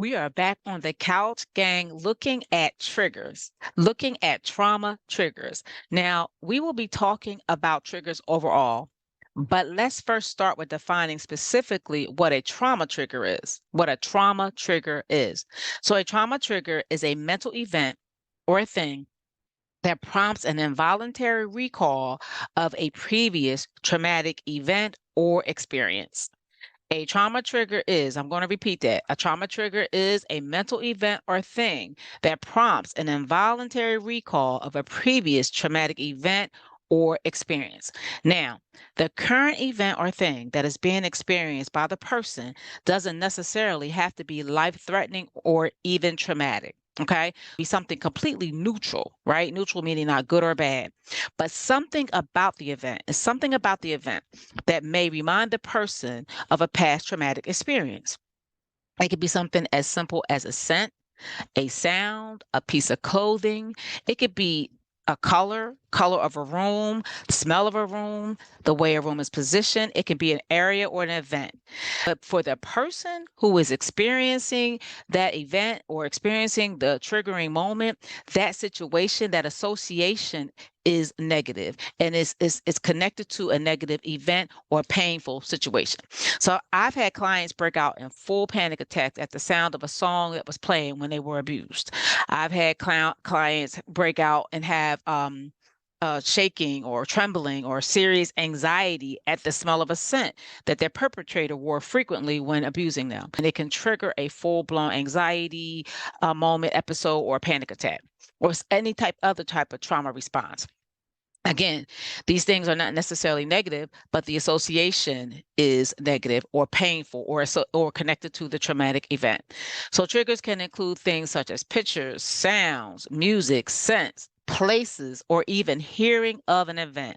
We are back on the couch, gang, looking at triggers, looking at trauma triggers. Now, we will be talking about triggers overall, but let's first start with defining specifically what a trauma trigger is. What a trauma trigger is. So, a trauma trigger is a mental event or a thing that prompts an involuntary recall of a previous traumatic event or experience. A trauma trigger is, I'm going to repeat that. A trauma trigger is a mental event or thing that prompts an involuntary recall of a previous traumatic event or experience. Now, the current event or thing that is being experienced by the person doesn't necessarily have to be life-threatening or even traumatic. Okay, be something completely neutral, right? Neutral meaning not good or bad, but something about the event is something about the event that may remind the person of a past traumatic experience. It could be something as simple as a scent, a sound, a piece of clothing. It could be a color of a room, smell of a room, the way a room is positioned. It can be an area or an event. But for the person who is experiencing that event or experiencing the triggering moment, that situation, that association is negative and it's connected to a negative event or painful situation. So I've had clients break out in full panic attacks at the sound of a song that was playing when they were abused. I've had clients break out and have shaking or trembling or serious anxiety at the smell of a scent that their perpetrator wore frequently when abusing them. And it can trigger a full-blown anxiety moment, episode, or panic attack, or any other type of trauma response. Again, these things are not necessarily negative, but the association is negative or painful or connected to the traumatic event. So triggers can include things such as pictures, sounds, music, scents, places, or even hearing of an event.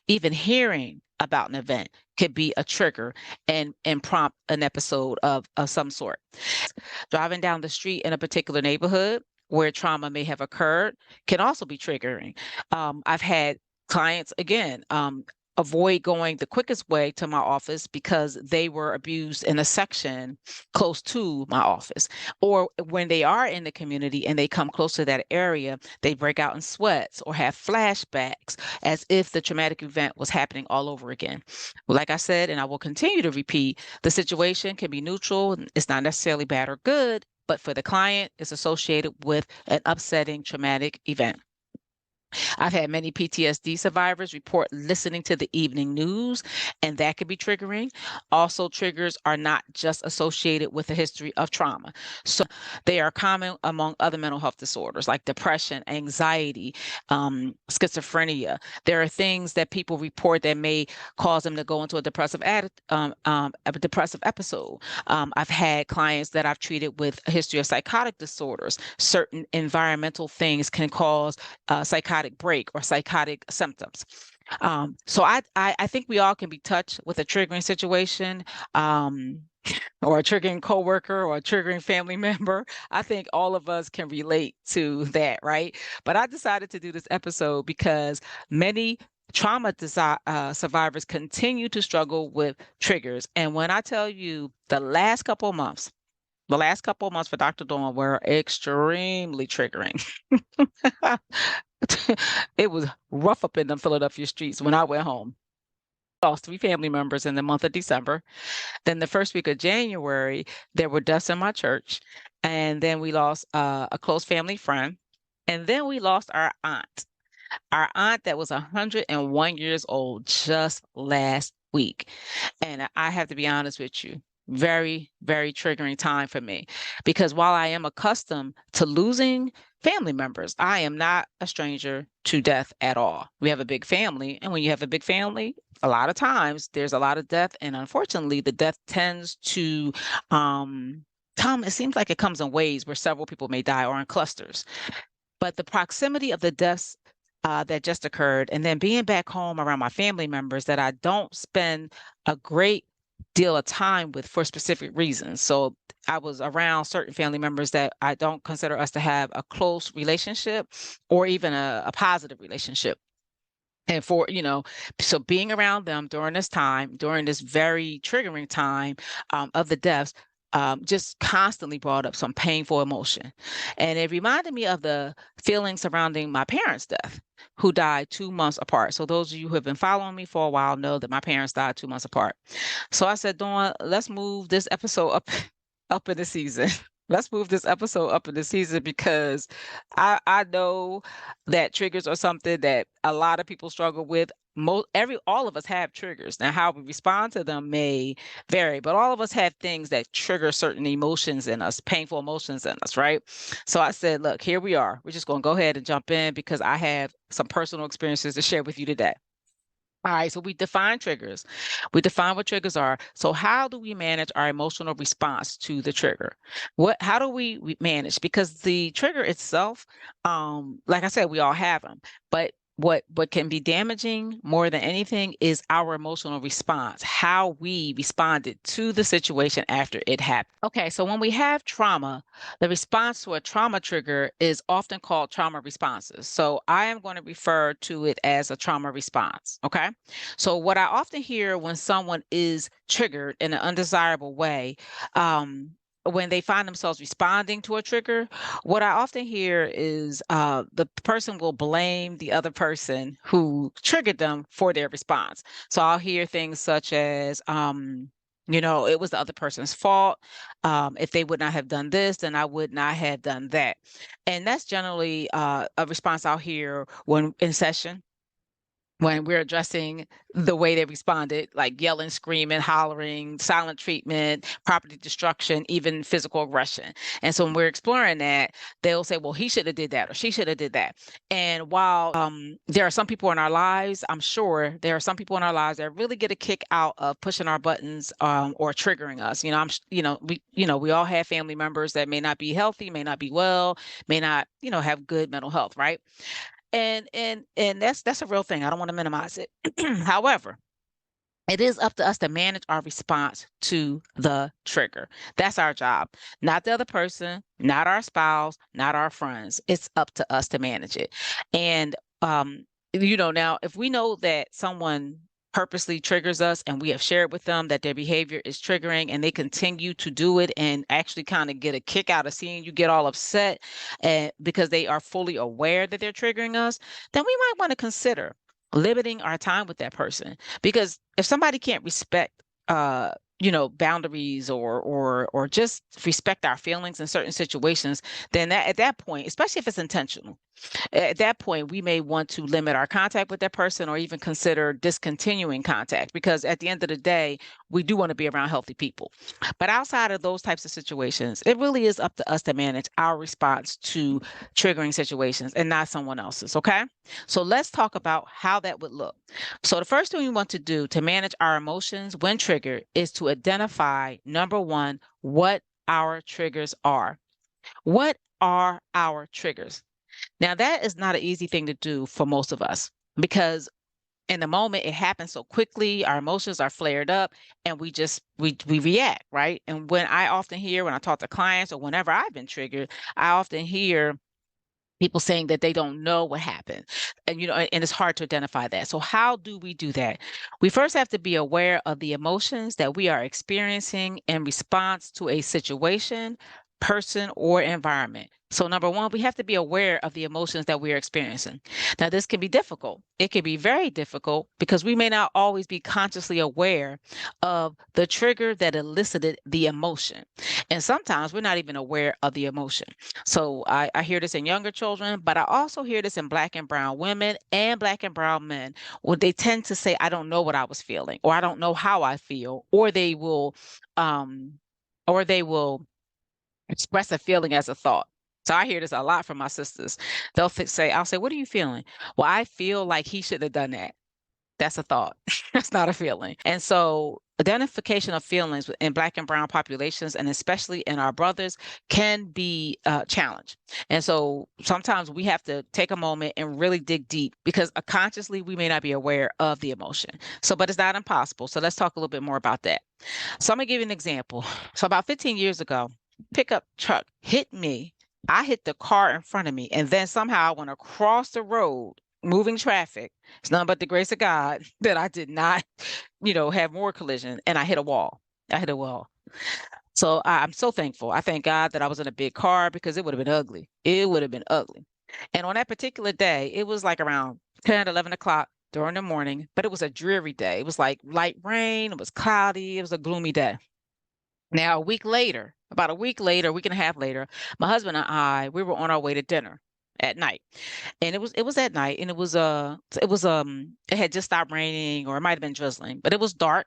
Even hearing about an event could be a trigger and prompt an episode of some sort. Driving down the street in a particular neighborhood where trauma may have occurred can also be triggering. I've had clients, again, avoid going the quickest way to my office because they were abused in a section close to my office. Or when they are in the community and they come close to that area, they break out in sweats or have flashbacks as if the traumatic event was happening all over again. Like I said, and I will continue to repeat, the situation can be neutral. It's not necessarily bad or good, but for the client, it's associated with an upsetting traumatic event. I've had many PTSD survivors report listening to the evening news, and that could be triggering. Also, triggers are not just associated with a history of trauma. So they are common among other mental health disorders like depression, anxiety, schizophrenia. There are things that people report that may cause them to go into a depressive episode. I've had clients that I've treated with a history of psychotic disorders. Certain environmental things can cause psychotic break or psychotic symptoms. So I think we all can be touched with a triggering situation, or a triggering coworker or a triggering family member. I think all of us can relate to that, right? But I decided to do this episode because many trauma survivors continue to struggle with triggers. And when I tell you the last couple of months for Dr. Dawn were extremely triggering. It was rough up in the Philadelphia streets when I went home. Lost 3 family members in the month of December. Then the first week of January, there were deaths in my church. And then we lost a close family friend. And then we lost our aunt that was 101 years old just last week. And I have to be honest with you, very, very triggering time for me because while I am accustomed to losing family members, I am not a stranger to death at all. We have a big family, and when you have a big family, a lot of times there's a lot of death, and unfortunately, the death tends to come. It seems like it comes in waves where several people may die or in clusters. But the proximity of the deaths that just occurred, and then being back home around my family members that I don't spend a great deal of time with for specific reasons. So I was around certain family members that I don't consider us to have a close relationship or even a positive relationship. And so being around them during this time, during this very triggering time of the deaths, just constantly brought up some painful emotion. And it reminded me of the feeling surrounding my parents' death, who died 2 months apart. So those of you who have been following me for a while know that my parents died 2 months apart. So I said, Dawn, let's move this episode up up in the season. Let's move this episode up in the season because I know that triggers are something that a lot of people struggle with. All of us have triggers. Now, how we respond to them may vary, but all of us have things that trigger certain emotions in us, painful emotions in us, right? So I said, look, here we are. We're just going to go ahead and jump in because I have some personal experiences to share with you today. All right, so we define triggers. We define what triggers are. So how do we manage our emotional response to the trigger? How do we manage? Because the trigger itself, like I said, we all have them, but what can be damaging more than anything is our emotional response, how we responded to the situation after it happened. Okay, so when we have trauma, the response to a trauma trigger is often called trauma responses. So I am going to refer to it as a trauma response. Okay. So what I often hear when someone is triggered in an undesirable way, when they find themselves responding to a trigger, what I often hear is the person will blame the other person who triggered them for their response. So I'll hear things such as, it was the other person's fault. If they would not have done this, then I would not have done that. And that's generally a response I'll hear when in session, when we're addressing the way they responded, like yelling, screaming, hollering, silent treatment, property destruction, even physical aggression. And so when we're exploring that, they'll say, well, he should have did that or she should have did that. And while there are some people in our lives, I'm sure there are some people in our lives that really get a kick out of pushing our buttons or triggering us. We all have family members that may not be healthy, may not be well, may not, have good mental health, right? And that's a real thing. I don't want to minimize it. However, it is up to us to manage our response to the trigger. That's our job, not the other person, not our spouse, not our friends. It's up to us to manage it. And now if we know that someone purposely triggers us and we have shared with them that their behavior is triggering and they continue to do it and actually kind of get a kick out of seeing you get all upset because they are fully aware that they're triggering us, then we might want to consider limiting our time with that person. Because if somebody can't respect boundaries or just respect our feelings in certain situations, then at that point, especially if it's intentional, at that point, we may want to limit our contact with that person or even consider discontinuing contact, because at the end of the day, we do want to be around healthy people. But outside of those types of situations, it really is up to us to manage our response to triggering situations and not someone else's. Okay. So let's talk about how that would look. So the first thing we want to do to manage our emotions when triggered is to identify, number one, what our triggers are. What are our triggers? Now, that is not an easy thing to do for most of us because in the moment it happens so quickly, our emotions are flared up and we react, right? And when I talk to clients or whenever I've been triggered, I often hear people saying that they don't know what happened. And it's hard to identify that. So how do we do that? We first have to be aware of the emotions that we are experiencing in response to a situation, person, or environment. So number one, we have to be aware of the emotions that we are experiencing. Now, this can be difficult. It can be very difficult because we may not always be consciously aware of the trigger that elicited the emotion. And sometimes we're not even aware of the emotion. So I hear this in younger children, but I also hear this in Black and brown women and Black and brown men, when they tend to say, I don't know what I was feeling, or I don't know how I feel, or um, they will express a feeling as a thought. So I hear this a lot from my sisters. I'll say, what are you feeling? Well, I feel like he should have done that. That's a thought. That's not a feeling. And so identification of feelings in Black and brown populations, and especially in our brothers, can be a challenge. And so sometimes we have to take a moment and really dig deep because consciously we may not be aware of the emotion. But it's not impossible. So let's talk a little bit more about that. So I'm gonna give you an example. So about 15 years ago, pickup truck hit me. I hit the car in front of me, and then somehow I went across the road, moving traffic. It's nothing but the grace of God that I did not, have more collision, and I hit a wall. I hit a wall. So I'm so thankful. I thank God that I was in a big car because it would have been ugly. It would have been ugly. And on that particular day, it was like around 10, 11 o'clock during the morning, but it was a dreary day. It was like light rain. It was cloudy. It was a gloomy day. Now, a week later, about a week later, a week and a half later, my husband and I, we were on our way to dinner at night. And it was at night, and it had just stopped raining, or it might have been drizzling, but it was dark,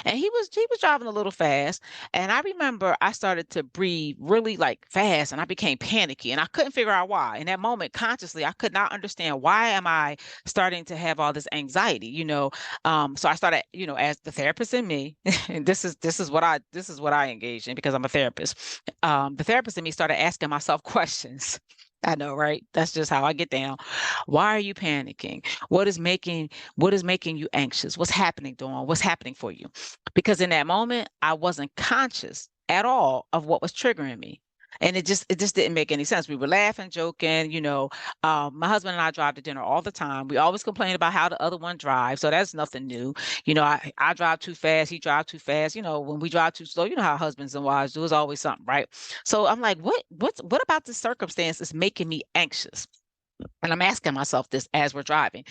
and he was driving a little fast. And I remember I started to breathe really like fast, and I became panicky, and I couldn't figure out why. In that moment, consciously, I could not understand, why am I starting to have all this anxiety, so I started, as the therapist in me, and this is what I engage in because I'm a therapist. The therapist in me started asking myself questions. I know, right? That's just how I get down. Why are you panicking? What is making you anxious? What's happening, Dawn? What's happening for you? Because in that moment, I wasn't conscious at all of what was triggering me. And it just didn't make any sense. We were laughing, joking, my husband and I drive to dinner all the time. We always complain about how the other one drives. So that's nothing new. I drive too fast, he drives too fast. When we drive too slow, you know how husbands and wives do, is always something, right? So I'm like, what about this circumstance is making me anxious? And I'm asking myself this as we're driving.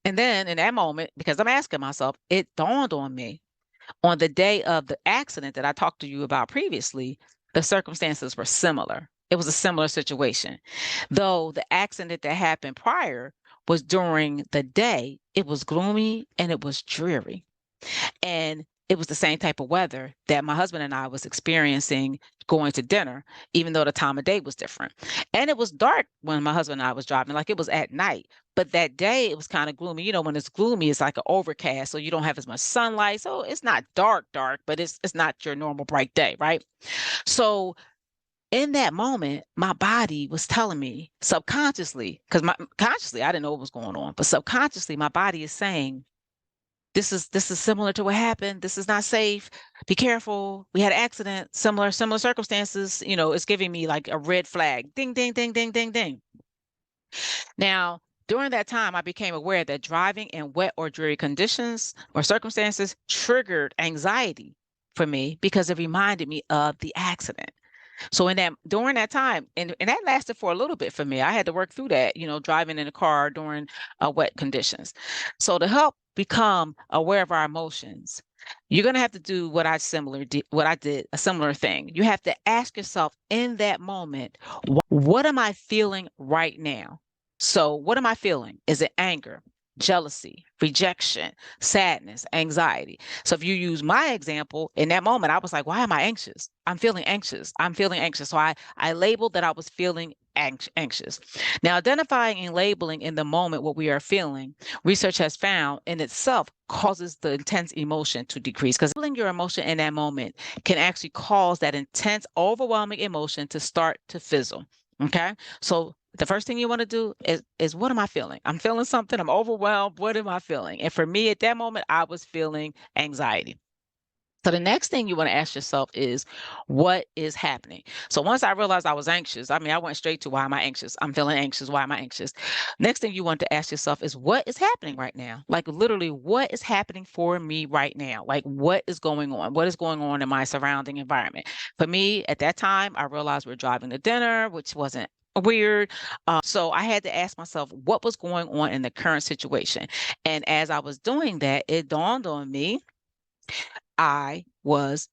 And then in that moment, because I'm asking myself, it dawned on me, on the day of the accident that I talked to you about previously, the circumstances were similar. It was a similar situation. Though the accident that happened prior was during the day, it was gloomy and it was dreary. And it was the same type of weather that my husband and I was experiencing going to dinner, even though the time of day was different. And it was dark when my husband and I was driving, like it was at night. But that day it was kind of gloomy. When it's gloomy, it's like an overcast, so you don't have as much sunlight. So it's not dark, dark, but it's not your normal bright day, right? So in that moment, my body was telling me subconsciously, because my consciously I didn't know what was going on, but subconsciously my body is saying, this is similar to what happened. This is not safe. Be careful. We had an accident. Similar circumstances. It's giving me like a red flag. Ding, ding, ding, ding, ding, ding. Now, during that time, I became aware that driving in wet or dreary conditions or circumstances triggered anxiety for me because it reminded me of the accident. So during that time, and that lasted for a little bit for me. I had to work through that, driving in a car during wet conditions. So to help become aware of our emotions, you're gonna have to do what I did, a similar thing. You have to ask yourself in that moment, what am I feeling right now? So what am I feeling? Is it anger, jealousy, rejection, sadness, anxiety? So if you use my example, in that moment, I was like, why am I anxious? I'm feeling anxious. I'm feeling anxious. So I labeled that I was feeling anxious. Now, identifying and labeling in the moment what we are feeling, research has found in itself causes the intense emotion to decrease, because labeling your emotion in that moment can actually cause that intense, overwhelming emotion to start to fizzle. Okay. So the first thing you want to do is what am I feeling? I'm feeling something. I'm overwhelmed. What am I feeling? And for me at that moment, I was feeling anxiety. So the next thing you want to ask yourself is, what is happening? So once I realized I was anxious, I went straight to, why am I anxious? I'm feeling anxious. Why am I anxious? Next thing you want to ask yourself is, what is happening right now? Like literally, what is happening for me right now? Like what is going on? What is going on in my surrounding environment? For me, at that time, I realized we're driving to dinner, which wasn't weird. So I had to ask myself what was going on in the current situation. And as I was doing that, it dawned on me I was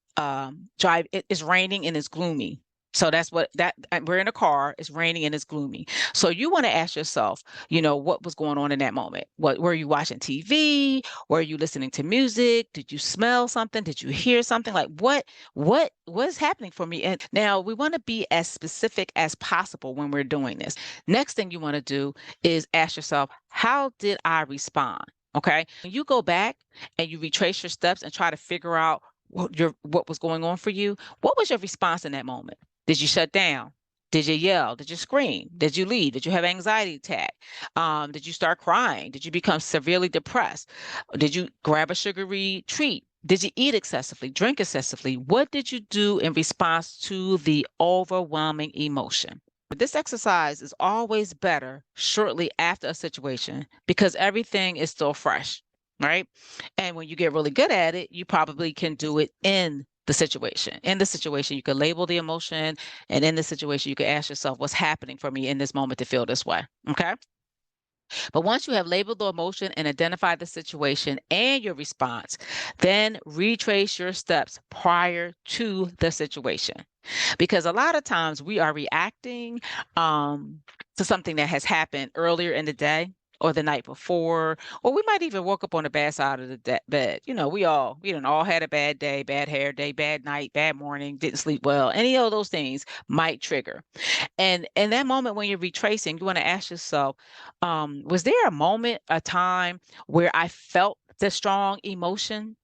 driving. It's raining and it's gloomy. So that's what that we're in a car, it's raining and it's gloomy. So you want to ask yourself, what was going on in that moment? What were you watching TV? Were you listening to music? Did you smell something? Did you hear something? Like what is happening for me? And now we want to be as specific as possible when we're doing this. Next thing you want to do is ask yourself, how did I respond? Okay. When you go back and you retrace your steps and try to figure out what was going on for you, what was your response in that moment? Did you shut down? Did you yell? Did you scream? Did you leave? Did you have anxiety attack? Did you start crying? Did you become severely depressed? Did you grab a sugary treat? Did you eat excessively, drink excessively? What did you do in response to the overwhelming emotion? But this exercise is always better shortly after a situation because everything is still fresh, right? And when you get really good at it, you probably can do it in the situation. In the situation, you could label the emotion, and in the situation, you could ask yourself, what's happening for me in this moment to feel this way? Okay. But once you have labeled the emotion and identified the situation and your response, then retrace your steps prior to the situation. Because a lot of times we are reacting to something that has happened earlier in the day or the night before, or we might even woke up on the bad side of the bed. We done all had a bad day, bad hair day, bad night, bad morning, didn't sleep well. Any of those things might trigger. And in that moment when you're retracing, you want to ask yourself, was there a moment, a time where I felt the strong emotion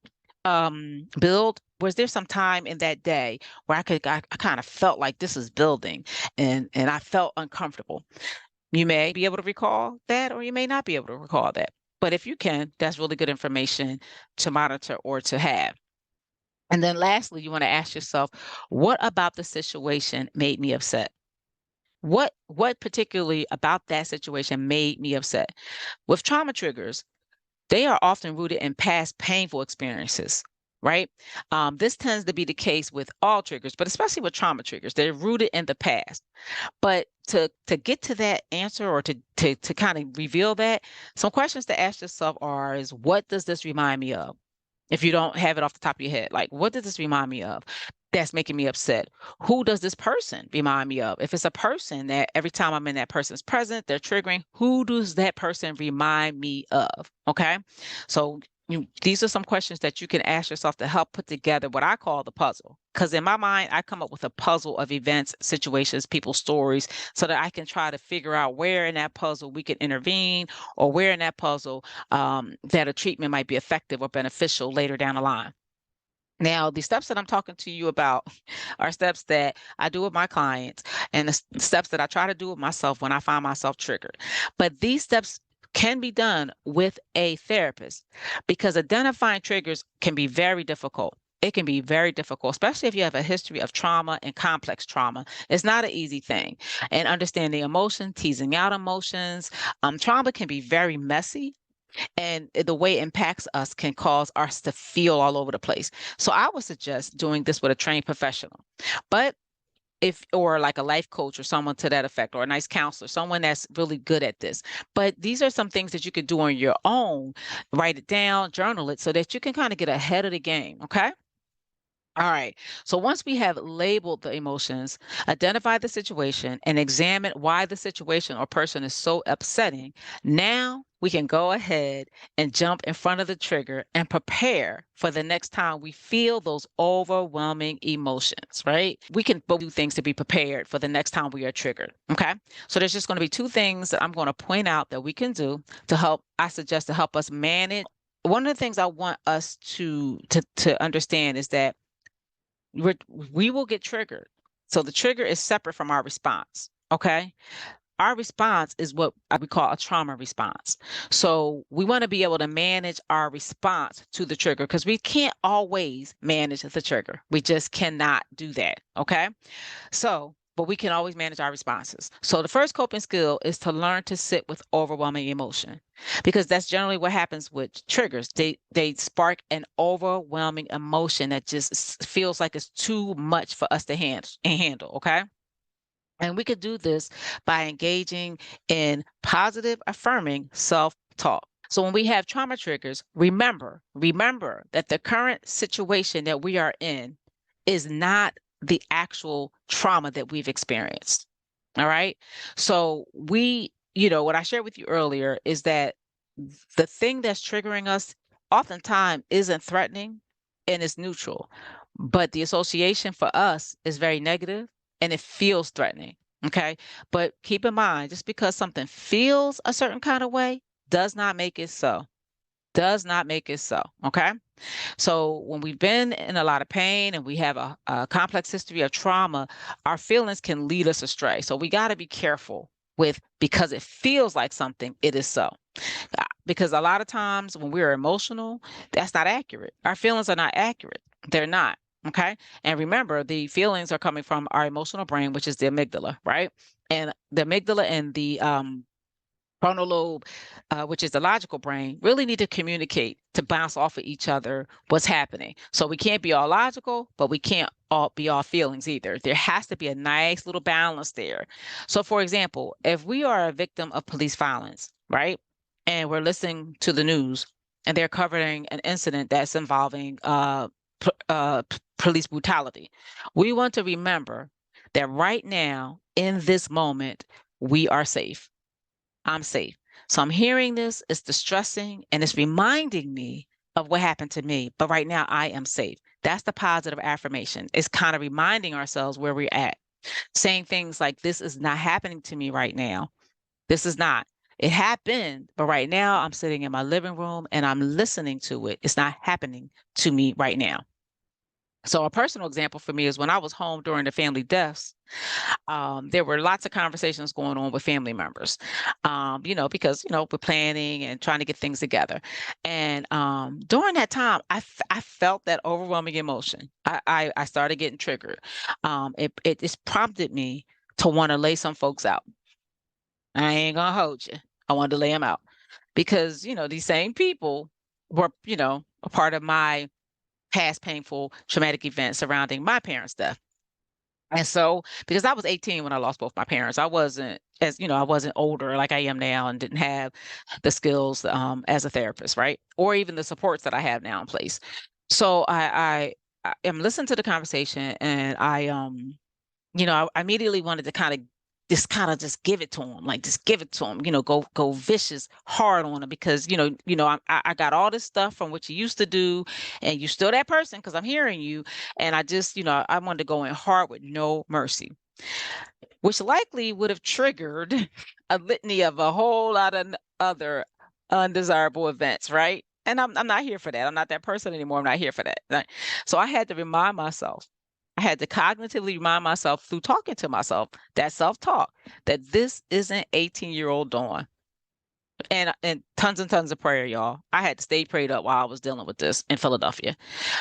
build? Was there some time in that day where I kind of felt like this is building and I felt uncomfortable? You may be able to recall that, or you may not be able to recall that. But if you can, that's really good information to monitor or to have. And then lastly, you want to ask yourself, what about the situation made me upset? What particularly about that situation made me upset? With trauma triggers, they are often rooted in past painful experiences, right? This tends to be the case with all triggers, but especially with trauma triggers. They're rooted in the past. But to get to that answer, or to kind of reveal that, some questions to ask yourself is what does this remind me of? If you don't have it off the top of your head, like, what does this remind me of that's making me upset? Who does this person remind me of? If it's a person that every time I'm in that person's presence, they're triggering, who does that person remind me of? Okay. So these are some questions that you can ask yourself to help put together what I call the puzzle. Because in my mind, I come up with a puzzle of events, situations, people's stories, so that I can try to figure out where in that puzzle we can intervene, or where in that puzzle that a treatment might be effective or beneficial later down the line. Now, the steps that I'm talking to you about are steps that I do with my clients, and the steps that I try to do with myself when I find myself triggered. But these steps can be done with a therapist, because identifying triggers can be very difficult. It can be very difficult, especially if you have a history of trauma and complex trauma. It's not an easy thing. And understanding emotion, teasing out emotions. Trauma can be very messy, and the way it impacts us can cause us to feel all over the place. So I would suggest doing this with a trained professional. But or like a life coach or someone to that effect, or a nice counselor, someone that's really good at this. But these are some things that you could do on your own. Write it down, journal it, so that you can kind of get ahead of the game. Okay. All right. So once we have labeled the emotions, identified the situation, and examined why the situation or person is so upsetting, now we can go ahead and jump in front of the trigger and prepare for the next time we feel those overwhelming emotions, right? We can do things to be prepared for the next time we are triggered. Okay. So there's just going to be two things that I'm going to point out that we can do to help, I suggest, to help us manage. One of the things I want us to understand is that we will get triggered. So the trigger is separate from our response. Okay. Our response is what we call a trauma response. So we want to be able to manage our response to the trigger, because we can't always manage the trigger. We just cannot do that. Okay. But we can always manage our responses. So the first coping skill is to learn to sit with overwhelming emotion, because that's generally what happens with triggers. They spark an overwhelming emotion that just feels like it's too much for us to handle. Okay. And we could do this by engaging in positive, affirming self-talk. So when we have trauma triggers, remember that the current situation that we are in is not the actual trauma that we've experienced. All right. So what I shared with you earlier is that the thing that's triggering us oftentimes isn't threatening, and it's neutral, but the association for us is very negative and it feels threatening. Okay. But keep in mind, just because something feels a certain kind of way does not make it so. Does not make it so. Okay. So when we've been in a lot of pain and we have a complex history of trauma, our feelings can lead us astray. So we got to be careful with, because it feels like something, it is so. Because a lot of times when we're emotional, that's not accurate. Our feelings are not accurate. They're not. Okay. And remember, the feelings are coming from our emotional brain, which is the amygdala, right? And the amygdala and the frontal lobe, which is the logical brain, really need to communicate to bounce off of each other what's happening. So we can't be all logical, but we can't all be all feelings either. There has to be a nice little balance there. So, for example, if we are a victim of police violence, right, and we're listening to the news and they're covering an incident that's involving police brutality, we want to remember that right now, in this moment, we are safe. I'm safe. So I'm hearing this, it's distressing, and it's reminding me of what happened to me. But right now, I am safe. That's the positive affirmation. It's kind of reminding ourselves where we're at, saying things like, this is not happening to me right now. This is not. It happened, but right now I'm sitting in my living room and I'm listening to it. It's not happening to me right now. So a personal example for me is when I was home during the family deaths, there were lots of conversations going on with family members, because, we're planning and trying to get things together. And during that time, I felt that overwhelming emotion. I started getting triggered. It just prompted me to want to lay some folks out. I ain't gonna hold you. I wanted to lay them out because, these same people were, a part of my past painful traumatic events surrounding my parents' death. And so, because I was 18 when I lost both my parents, I wasn't I wasn't older like I am now and didn't have the skills as a therapist, right? Or even the supports that I have now in place. So I am listening to the conversation and I immediately wanted to just give it to him, like just give it to him, go vicious hard on him because I got all this stuff from what you used to do, and you're still that person because I'm hearing you, and I just I wanted to go in hard with no mercy, which likely would have triggered a litany of a whole lot of other undesirable events, right? And I'm not here for that. I'm not that person anymore. I'm not here for that. Right? So I had to remind myself. I had to cognitively remind myself through talking to myself, that self-talk, that this isn't 18-year-old Dawn. And tons of prayer, y'all. I had to stay prayed up while I was dealing with this in Philadelphia.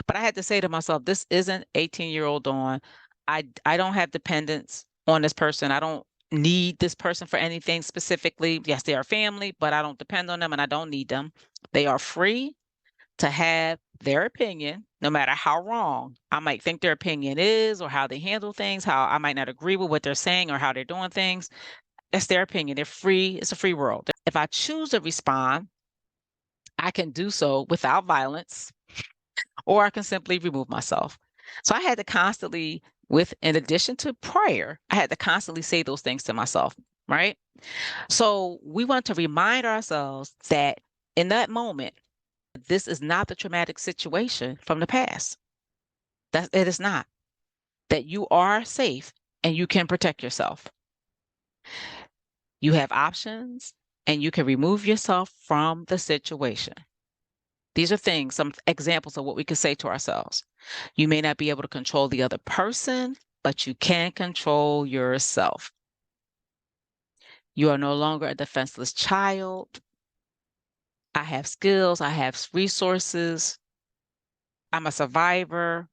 But I had to say to myself, this isn't 18-year-old Dawn. I don't have dependence on this person. I don't need this person for anything specifically. Yes, they are family, but I don't depend on them and I don't need them. They are free to have their opinion, no matter how wrong I might think their opinion is, or how they handle things, how I might not agree with what they're saying or how they're doing things. It's their opinion. They're free. It's a free world. If I choose to respond, I can do so without violence, or I can simply remove myself. So I had to constantly, in addition to prayer, I had to constantly say those things to myself, right? So we want to remind ourselves that in that moment, this is not the traumatic situation from the past. That it is not. That you are safe and you can protect yourself. You have options and you can remove yourself from the situation. These are things, some examples of what we could say to ourselves. You may not be able to control the other person, but you can control yourself. You are no longer a defenseless child. I have skills, I have resources. I'm a survivor.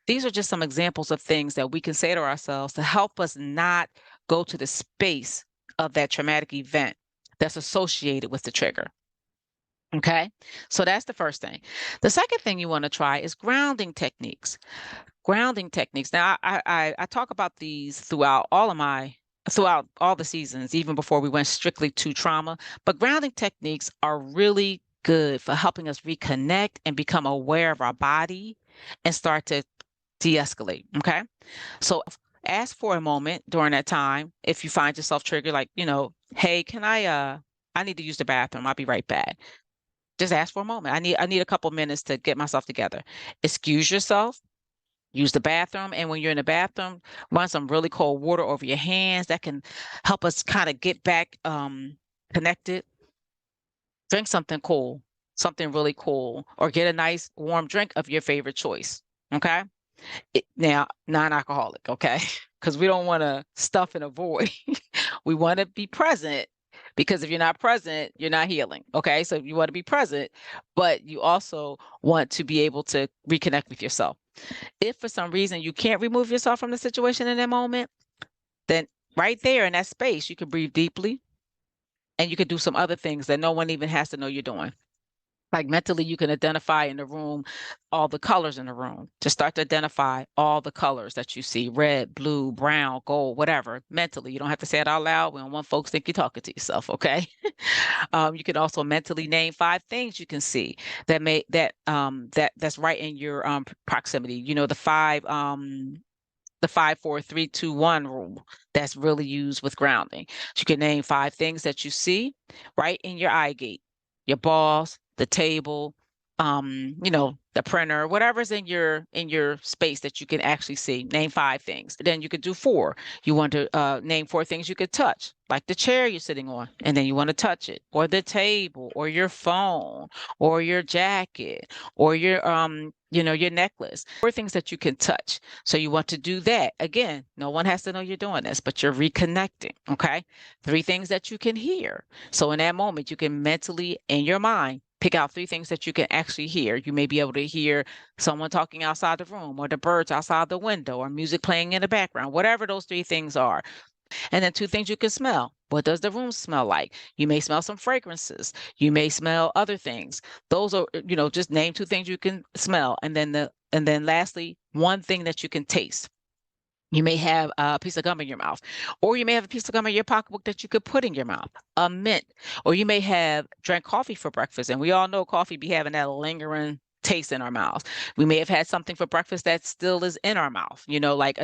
These are just some examples of things that we can say to ourselves to help us not go to the space of that traumatic event that's associated with the trigger. Okay, so that's the first thing. The second thing you want to try is grounding techniques. Grounding techniques. Now, I talk about these throughout all the seasons, even before we went strictly to trauma. But grounding techniques are really good for helping us reconnect and become aware of our body and start to de-escalate. Okay, so ask for a moment during that time if you find yourself triggered, like hey, can I need to use the bathroom. I'll be right back. Just ask for a moment. I need a couple minutes to get myself together. Excuse yourself, use the bathroom, and when you're in the bathroom, run some really cold water over your hands. That can help us kind of get back connected. Drink something cool, something really cool, or get a nice warm drink of your favorite choice. Okay. Now, non-alcoholic, okay? Because we don't want to stuff and avoid. We want to be present, because if you're not present, you're not healing, okay? So you want to be present, but you also want to be able to reconnect with yourself. If for some reason you can't remove yourself from the situation in that moment, then right there in that space, you can breathe deeply, And you could do some other things that no one even has to know you're doing. Like mentally, you can identify in the room all the colors in the room. Just start to identify all the colors that you see: red, blue, brown, gold, whatever. Mentally, you don't have to say it out loud. We don't want folks think you're talking to yourself. Okay. You can also mentally name 5 things you can see that's right in your proximity. You know, the 5, 4, 3, 2, 1 rule that's really used with grounding. So you can name 5 things that you see right in your eye gate: your balls, the table, the printer, whatever's in your space that you can actually see. Name 5 things. Then you could do 4. You want to name 4 things you could touch, like the chair you're sitting on, and then you want to touch it, or the table, or your phone, or your jacket, or your necklace. 4 things that you can touch. So you want to do that. Again, no one has to know you're doing this, but you're reconnecting. Okay. 3 things that you can hear. So in that moment, you can mentally, in your mind, pick out 3 things that you can actually hear. You may be able to hear someone talking outside the room, or the birds outside the window, or music playing in the background, whatever those 3 things are. And then 2 things you can smell. What does the room smell like? You may smell some fragrances. You may smell other things. Those are, just name 2 things you can smell. And then lastly, 1 thing that you can taste. You may have a piece of gum in your mouth, or you may have a piece of gum in your pocketbook that you could put in your mouth, a mint, or you may have drank coffee for breakfast. And we all know coffee be having that lingering taste in our mouths. We may have had something for breakfast that still is in our mouth, like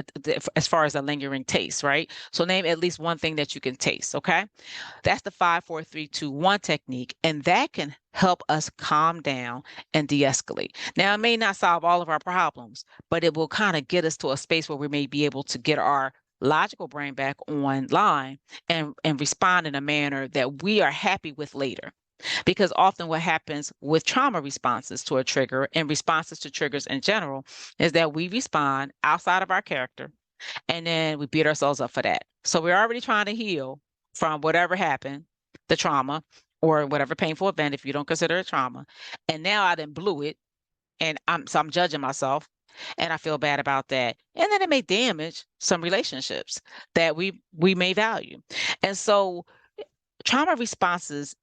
as far as a lingering taste, right? So name at least 1 thing that you can taste, okay? That's the 5, 4, 3, 2, 1 technique, and that can help us calm down and de-escalate. Now, it may not solve all of our problems, but it will kind of get us to a space where we may be able to get our logical brain back online and respond in a manner that we are happy with later. Because often what happens with trauma responses to a trigger and responses to triggers in general is that we respond outside of our character, and then we beat ourselves up for that. So we're already trying to heal from whatever happened, the trauma, or whatever painful event, if you don't consider it trauma. And now I done blew it, and I'm judging myself, and I feel bad about that. And then it may damage some relationships that we may value. And so trauma responses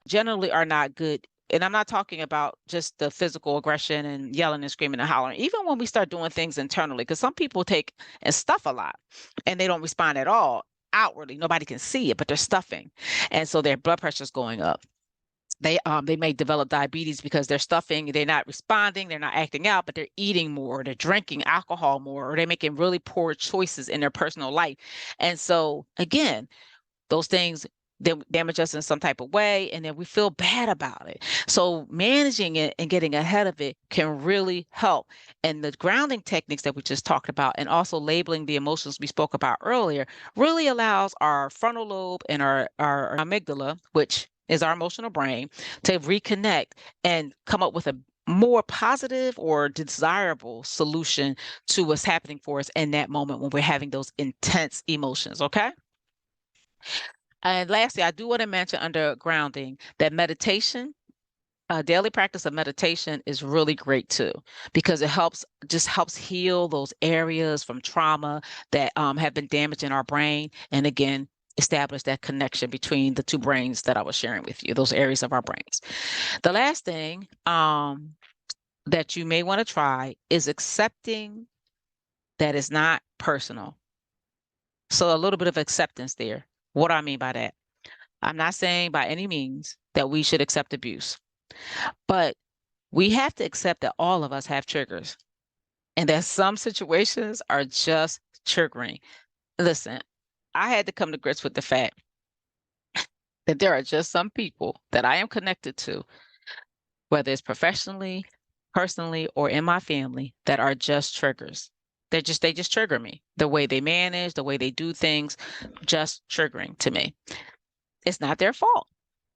generally are not good. And I'm not talking about just the physical aggression and yelling and screaming and hollering. Even when we start doing things internally, because some people take and stuff a lot and they don't respond at all outwardly. Nobody can see it, but they're stuffing. And so their blood pressure is going up. They may develop diabetes because they're stuffing, they're not responding, they're not acting out, but they're eating more, they're drinking alcohol more, or they're making really poor choices in their personal life. And so again, those things damage us in some type of way, and then we feel bad about it. So managing it and getting ahead of it can really help. And the grounding techniques that we just talked about, and also labeling the emotions we spoke about earlier, really allows our frontal lobe and our amygdala, which is our emotional brain, to reconnect and come up with a more positive or desirable solution to what's happening for us in that moment when we're having those intense emotions. Okay. And lastly, I do want to mention under grounding that meditation, daily practice of meditation is really great too, because it helps heal those areas from trauma that have been damaged in our brain. And again, establish that connection between the 2 brains that I was sharing with you, those areas of our brains. The last thing that you may want to try is accepting that it's not personal. So a little bit of acceptance there. What do I mean by that? I'm not saying by any means that we should accept abuse, but we have to accept that all of us have triggers and that some situations are just triggering. Listen, I had to come to grips with the fact that there are just some people that I am connected to, whether it's professionally, personally, or in my family, that are just triggers. They just trigger me. The way they manage, the way they do things, just triggering to me. It's not their fault.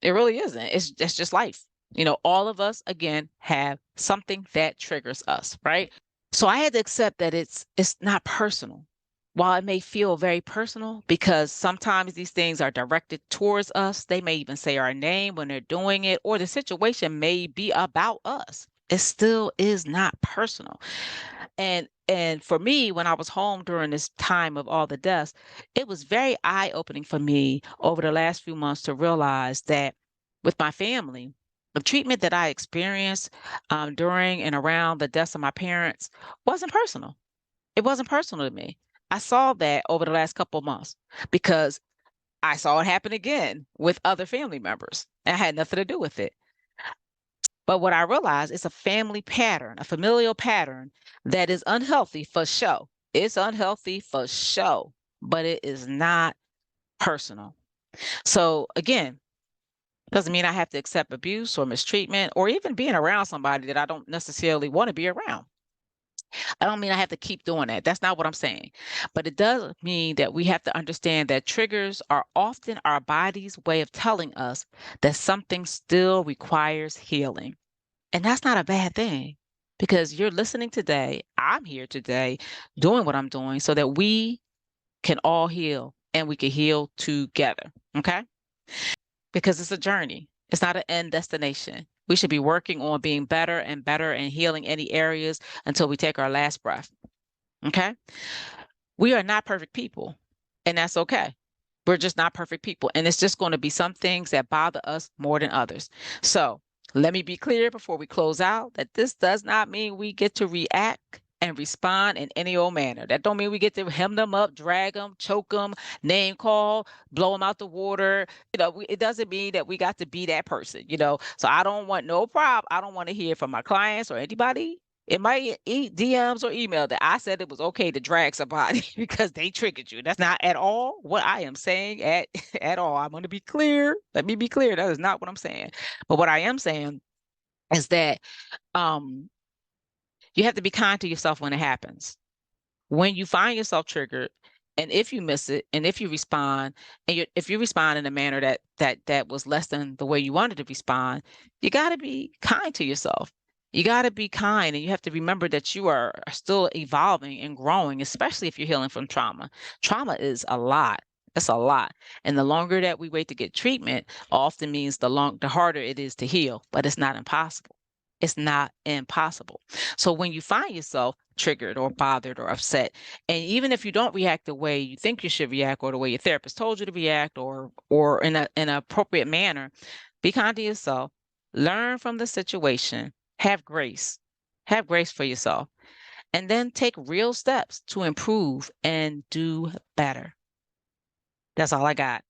It really isn't. It's just life. All of us, again, have something that triggers us, right? So I had to accept that it's not personal. While it may feel very personal, because sometimes these things are directed towards us, they may even say our name when they're doing it, or the situation may be about us. It still is not personal. And for me, when I was home during this time of all the deaths, it was very eye-opening for me over the last few months to realize that with my family, the treatment that I experienced during and around the deaths of my parents wasn't personal. It wasn't personal to me. I saw that over the last couple of months because I saw it happen again with other family members. And I had nothing to do with it. But what I realized is a family pattern, a familial pattern that is unhealthy for show. It's unhealthy for show, but it is not personal. So again, doesn't mean I have to accept abuse or mistreatment or even being around somebody that I don't necessarily want to be around. I don't mean I have to keep doing that. That's not what I'm saying. But it does mean that we have to understand that triggers are often our body's way of telling us that something still requires healing. And that's not a bad thing because you're listening today. I'm here today doing what I'm doing so that we can all heal and we can heal together. Okay. Because it's a journey, it's not an end destination. We should be working on being better and better and healing any areas until we take our last breath. Okay. We are not perfect people, and that's okay. We're just not perfect people. And it's just going to be some things that bother us more than others. So let me be clear before we close out that this does not mean we get to react and respond in any old manner. That don't mean we get to hem them up, drag them, choke them, name call, blow them out the water. It doesn't mean that we got to be that person. So I don't want no problem. I don't want to hear from my clients or anybody in my DMs or email that I said it was okay to drag somebody because they triggered you. That's not at all what I am saying at all. I'm going to be clear. Let me be clear. That is not what I'm saying. But what I am saying is that um, you have to be kind to yourself when it happens. When you find yourself triggered, and if you miss it, and if you respond, and if you respond in a manner that was less than the way you wanted to respond, you got to be kind to yourself. You got to be kind, and you have to remember that you are still evolving and growing, especially if you're healing from trauma. Trauma is a lot. It's a lot. And the longer that we wait to get treatment often means the harder it is to heal, but it's not impossible. It's not impossible. So when you find yourself triggered or bothered or upset, and even if you don't react the way you think you should react or the way your therapist told you to react or in an appropriate manner, be kind to yourself, learn from the situation, have grace. Have grace for yourself, and then take real steps to improve and do better. That's all I got.